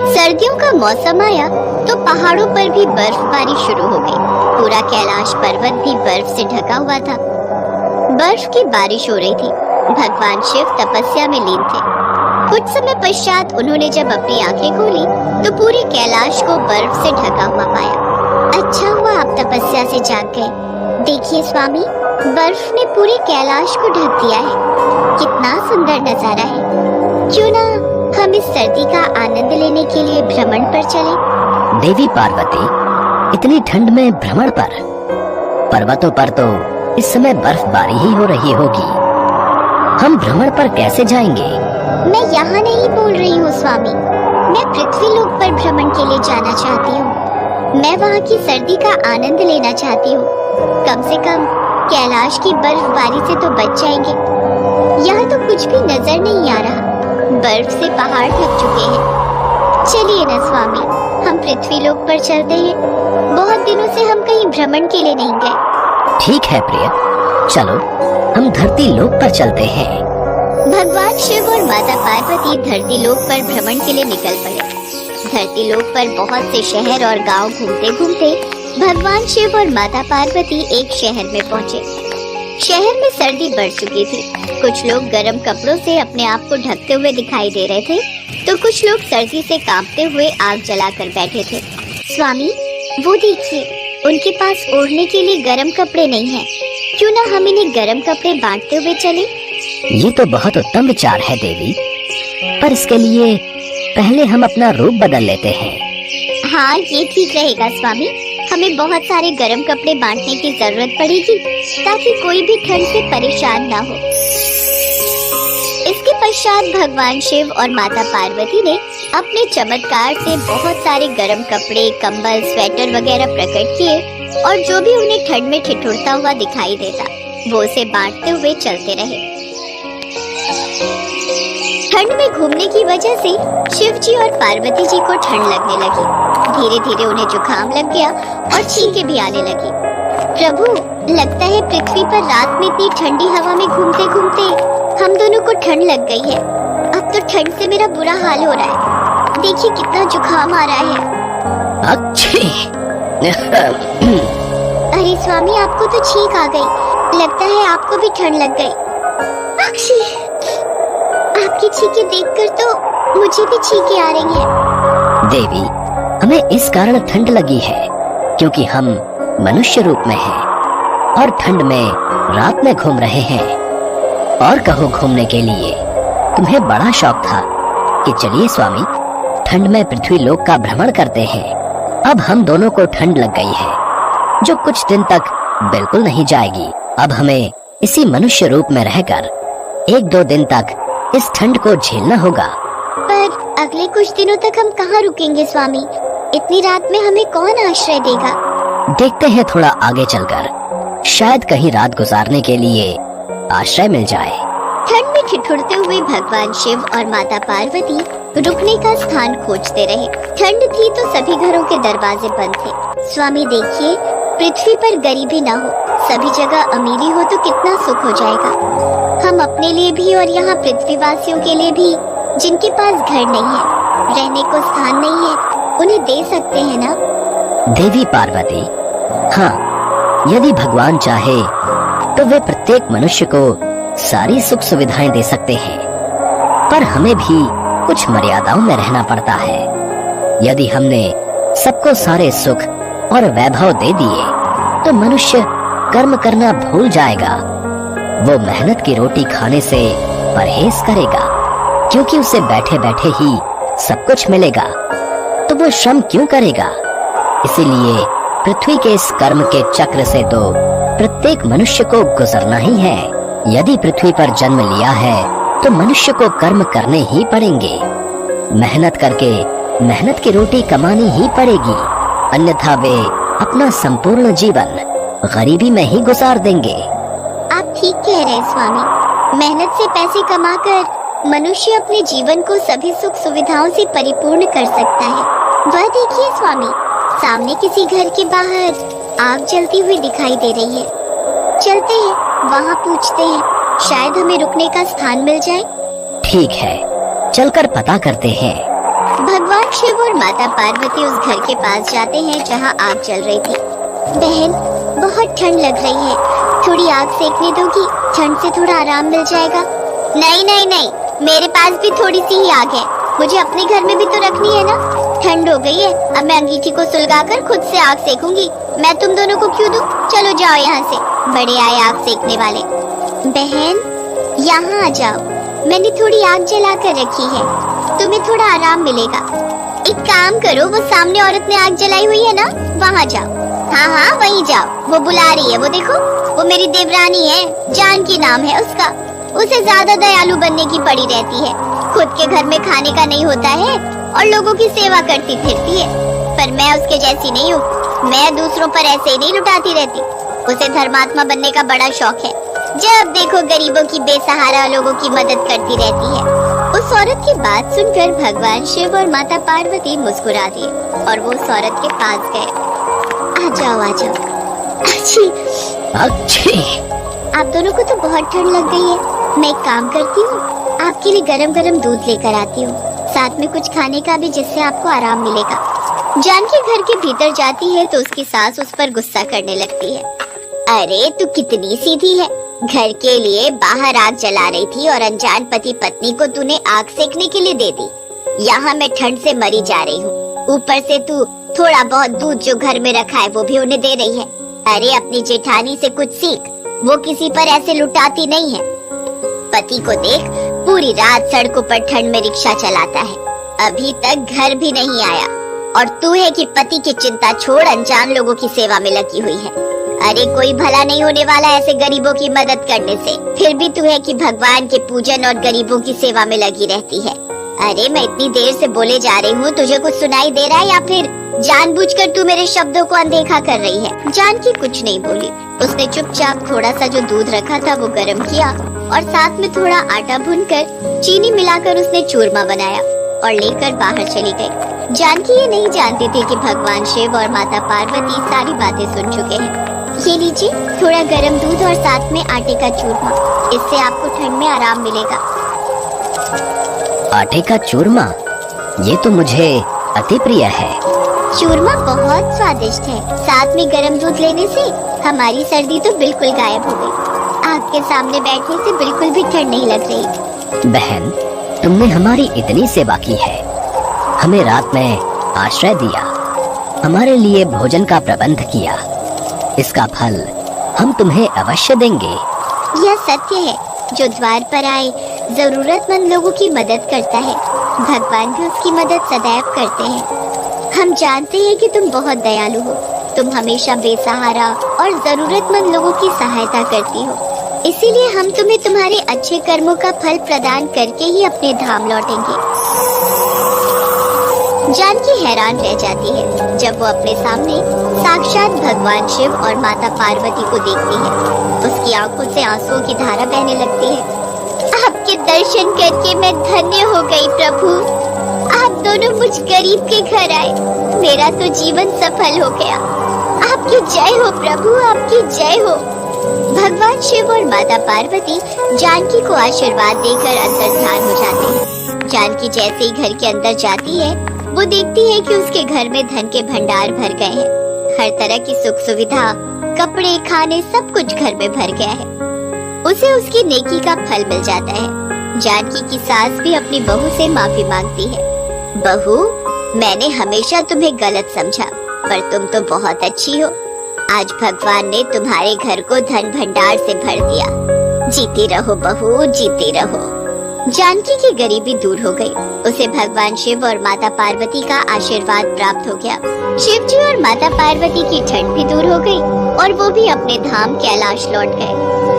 सर्दियों का मौसम आया तो पहाड़ों पर भी बर्फबारी शुरू हो गई। पूरा कैलाश पर्वत भी बर्फ से ढका हुआ था। बर्फ की बारिश हो रही थी। भगवान शिव तपस्या में लीन थे। कुछ समय पश्चात उन्होंने जब अपनी आंखें खोली तो पूरे कैलाश को बर्फ से ढका हुआ पाया। अच्छा हुआ आप तपस्या से जाग गए। देखिए स्वामी, बर्फ ने पूरे कैलाश को ढक दिया है। कितना सुंदर नजारा है। क्यों ना हम इस सर्दी का आनंद लेने के लिए भ्रमण पर चलें? देवी पार्वती, इतनी ठंड में भ्रमण पर? पर्वतों पर तो इस समय बर्फबारी ही हो रही होगी। हम भ्रमण पर कैसे जाएंगे? मैं यहाँ नहीं बोल रही हूँ स्वामी, मैं पृथ्वी लोक पर भ्रमण के लिए जाना चाहती हूँ। मैं वहाँ की सर्दी का आनंद लेना चाहती हूँ। कम से कम कैलाश की बर्फबारी से तो बच जाएंगे। यहाँ तो कुछ भी नजर नहीं आ रहा। बर्फ से पहाड़ ढक चुके हैं। चलिए न स्वामी, हम पृथ्वी लोक पर चलते हैं। बहुत दिनों से हम कहीं भ्रमण के लिए नहीं गए। ठीक है प्रिय, चलो हम धरती लोक पर चलते हैं। भगवान शिव और माता पार्वती धरती लोक पर भ्रमण के लिए निकल पड़े। धरती लोक पर बहुत से शहर और गांव घूमते घूमते भगवान शिव और माता पार्वती एक शहर में पहुँचे। शहर में सर्दी बढ़ चुकी थी। कुछ लोग गर्म कपड़ों से अपने आप को ढकते हुए दिखाई दे रहे थे, तो कुछ लोग सर्दी से कांपते हुए आग जलाकर बैठे थे। स्वामी, वो देखिए, उनके पास ओढ़ने के लिए गर्म कपड़े नहीं हैं। क्यों ना हम इन्हें गर्म कपड़े बांटते हुए चलें? ये तो बहुत उत्तम विचार है देवी, पर इसके लिए पहले हम अपना रूप बदल लेते हैं। हाँ, ये ठीक रहेगा स्वामी। हमें बहुत सारे गर्म कपड़े बांटने की जरूरत पड़ेगी ताकि कोई भी ठंड से परेशान ना हो। इसके पश्चात भगवान शिव और माता पार्वती ने अपने चमत्कार से बहुत सारे गर्म कपड़े, कंबल, स्वेटर वगैरह प्रकट किए और जो भी उन्हें ठंड में ठिठुरता हुआ दिखाई देता वो उसे बांटते हुए चलते रहे। ठंड में घूमने की वजह से शिव जी और पार्वती जी को ठंड लगने लगी। धीरे धीरे उन्हें जुकाम लग गया और छींकें भी आने लगी। प्रभु, लगता है पृथ्वी पर रात में इतनी ठंडी हवा में घूमते घूमते हम दोनों को ठंड लग गई है। अब तो ठंड से मेरा बुरा हाल हो रहा है। देखिए कितना जुकाम आ रहा है। अच्छी। अरे स्वामी, आपको तो छींक आ गई। लगता है आपको भी ठंड लग गई। अक्षी, आपकी छींकें देखकर तो मुझे भी छींकें आ रही हैं। देवी, हमें इस कारण ठंड लगी है क्योंकि हम मनुष्य रूप में हैं और ठंड में रात में घूम रहे हैं। और कहो, घूमने के लिए तुम्हें बड़ा शौक था कि चलिए स्वामी, ठंड में पृथ्वी लोक का भ्रमण करते हैं। अब हम दोनों को ठंड लग गई है जो कुछ दिन तक बिल्कुल नहीं जाएगी। अब हमें इसी मनुष्य रूप में रहकर 1-2 दिन तक इस ठंड को झेलना होगा। पर अगले कुछ दिनों तक हम कहाँ रुकेंगे स्वामी? इतनी रात में हमें कौन आश्रय देगा? देखते हैं थोड़ा आगे चलकर, शायद कहीं रात गुजारने के लिए आश्रय मिल जाए। ठंड में ठिठुरते हुए भगवान शिव और माता पार्वती रुकने का स्थान खोजते रहे। ठंड थी तो सभी घरों के दरवाजे बंद थे। स्वामी देखिए, पृथ्वी पर गरीबी ना हो, सभी जगह अमीरी हो तो कितना सुख हो जाएगा। हम अपने लिए भी और यहाँ पृथ्वीवासियों के लिए भी, जिनके पास घर नहीं है, रहने को स्थान नहीं है, उन्हें दे सकते हैं ना? देवी पार्वती, हाँ, यदि भगवान चाहे तो वे प्रत्येक मनुष्य को सारी सुख सुविधाएं दे सकते हैं, पर हमें भी कुछ मर्यादाओं में रहना पड़ता है। यदि हमने सबको सारे सुख और वैभव दे दिए तो मनुष्य कर्म करना भूल जाएगा। वो मेहनत की रोटी खाने से परहेज करेगा क्योंकि उसे बैठे बैठे ही सब कुछ मिलेगा, तो वो श्रम क्यों करेगा? इसीलिए पृथ्वी के इस कर्म के चक्र से तो प्रत्येक मनुष्य को गुजरना ही है। यदि पृथ्वी पर जन्म लिया है तो मनुष्य को कर्म करने ही पड़ेंगे। मेहनत करके मेहनत की रोटी कमानी ही पड़ेगी, अन्यथा वे अपना संपूर्ण जीवन गरीबी में ही गुजार देंगे। आप ठीक कह रहे हैं स्वामी। मेहनत से पैसे कमाकर मनुष्य अपने जीवन को सभी सुख सुविधाओं से परिपूर्ण कर सकता है। वह देखिए स्वामी, सामने किसी घर के बाहर आग जलती हुई दिखाई दे रही है। चलते हैं, वहाँ पूछते हैं, शायद हमें रुकने का स्थान मिल जाए। ठीक है, चलकर पता करते हैं। भगवान शिव और माता पार्वती उस घर के पास जाते हैं जहां आग जल रही थी। बहन, बहुत ठंड लग रही है, थोड़ी आग सेकने दोगी? ठंड से थोड़ा आराम मिल जाएगा। नहीं नहीं नहीं, मेरे पास भी थोड़ी सी ही आग है, मुझे अपने घर में भी तो रखनी है ना। ठंड हो गई है, अब मैं अंगीठी को सुलगाकर खुद से आग सेकूंगी। मैं तुम दोनों को क्यों दूं? चलो जाओ यहाँ से, बड़े आए आग सेकने वाले। बहन, यहाँ आ जाओ, मैंने थोड़ी आग जला कर रखी है, तुम्हें थोड़ा आराम मिलेगा। एक काम करो, वो सामने औरत ने आग जलाई हुई है ना, वहाँ जाओ। हाँ हाँ, वहीं जाओ, वो बुला रही है, वो देखो, वो मेरी देवरानी है, जानकी नाम है उसका। उसे ज्यादा दयालु बनने की पड़ी रहती है, खुद के घर में खाने का नहीं होता है और लोगों की सेवा करती फिरती है। पर मैं उसके जैसी नहीं हूँ, मैं दूसरों पर ऐसे ही नहीं लुटाती रहती। उसे धर्मात्मा बनने का बड़ा शौक है, जब देखो गरीबों की, बेसहारा लोगों की मदद करती रहती है। उस औरत की बात सुनकर भगवान शिव और माता पार्वती मुस्कुरा दिए और वो उस औरत के पास गए। आ जाओ आ जाओ। अच्छी अच्छी, आप दोनों को तो बहुत ठंड लग गई है, मैं एक काम करती हूँ, आपके लिए गरम गरम दूध लेकर आती हूँ, साथ में कुछ खाने का भी, जिससे आपको आराम मिलेगा। जानकी घर के भीतर जाती है तो उसकी सास उस पर गुस्सा करने लगती है। अरे तू कितनी सीधी है, घर के लिए बाहर आग जला रही थी और अनजान पति पत्नी को तूने आग सेकने के लिए दे दी। यहाँ मैं ठंड से मरी जा रही हूँ, ऊपर से तू थोड़ा बहुत दूध जो घर में रखा है वो भी उन्हें दे रही है। अरे अपनी जेठानी से कुछ सीख, वो किसी पर ऐसे लुटाती नहीं है। पति को देख, पूरी रात सड़कों पर ठंड में रिक्शा चलाता है, अभी तक घर भी नहीं आया, और तू है कि पति की चिंता छोड़ अनजान लोगों की सेवा में लगी हुई है। अरे कोई भला नहीं होने वाला ऐसे गरीबों की मदद करने से, फिर भी तू है कि भगवान के पूजन और गरीबों की सेवा में लगी रहती है। अरे मैं इतनी देर से बोले जा रही हूँ, तुझे कुछ सुनाई दे रहा है या फिर जानबूझकर तू मेरे शब्दों को अनदेखा कर रही है? जानकी कुछ नहीं बोली, उसने चुपचाप थोड़ा सा जो दूध रखा था वो गर्म किया और साथ में थोड़ा आटा भूनकर चीनी मिलाकर उसने चूरमा बनाया और लेकर बाहर चली गई। जानकी ये नहीं जानती थी कि भगवान शिव और माता पार्वती सारी बातें सुन चुके हैं। ये लीजिए थोड़ा गरम दूध और साथ में आटे का चूरमा, इससे आपको ठंड में आराम मिलेगा। आटे का चूरमा, ये तो मुझे अति प्रिय है। चूरमा बहुत स्वादिष्ट है, साथ में गरम दूध लेने से हमारी सर्दी तो बिल्कुल गायब हो गई। आपके सामने बैठने से बिल्कुल भी ठंड नहीं लग रही। बहन, तुमने हमारी इतनी सेवा की है, हमें रात में आश्रय दिया, हमारे लिए भोजन का प्रबंध किया, इसका फल हम तुम्हें अवश्य देंगे। यह सत्य है, जो द्वार पर आए जरूरतमंद लोगों की मदद करता है, भगवान भी उसकी मदद सदैव करते हैं। हम जानते हैं कि तुम बहुत दयालु हो, तुम हमेशा बेसहारा और जरूरतमंद लोगों की सहायता करती हो, इसीलिए हम तुम्हें तुम्हारे अच्छे कर्मों का फल प्रदान करके ही अपने धाम लौटेंगे। जानकी हैरान रह जाती है जब वो अपने सामने साक्षात भगवान शिव और माता पार्वती को देखती है। उसकी आंखों से आंसुओं की धारा बहने लगती है। आपके दर्शन करके मैं धन्य हो गई प्रभु, आप दोनों मुझ गरीब के घर आए, मेरा तो जीवन सफल हो गया। आपकी जय हो प्रभु, आपकी जय हो। भगवान शिव और माता पार्वती जानकी को आशीर्वाद देकर अंदर ध्यान हो जाते हैं। जानकी जैसे ही घर के अंदर जाती है, वो देखती है कि उसके घर में धन के भंडार भर गए हैं। हर तरह की सुख सुविधा, कपड़े, खाने, सब कुछ घर में भर गया है। उसे उसकी नेकी का फल मिल जाता है। जानकी की सास भी अपनी बहू से माफी मांगती है। बहू, मैंने हमेशा तुम्हें गलत समझा, पर तुम तो बहुत अच्छी हो। आज भगवान ने तुम्हारे घर को धन भंडार से भर दिया। जीती रहो बहू, जीती रहो। जानकी की गरीबी दूर हो गई। उसे भगवान शिव और माता पार्वती का आशीर्वाद प्राप्त हो गया। शिव जी और माता पार्वती की ठंड भी दूर हो गई और वो भी अपने धाम कैलाश लौट गए।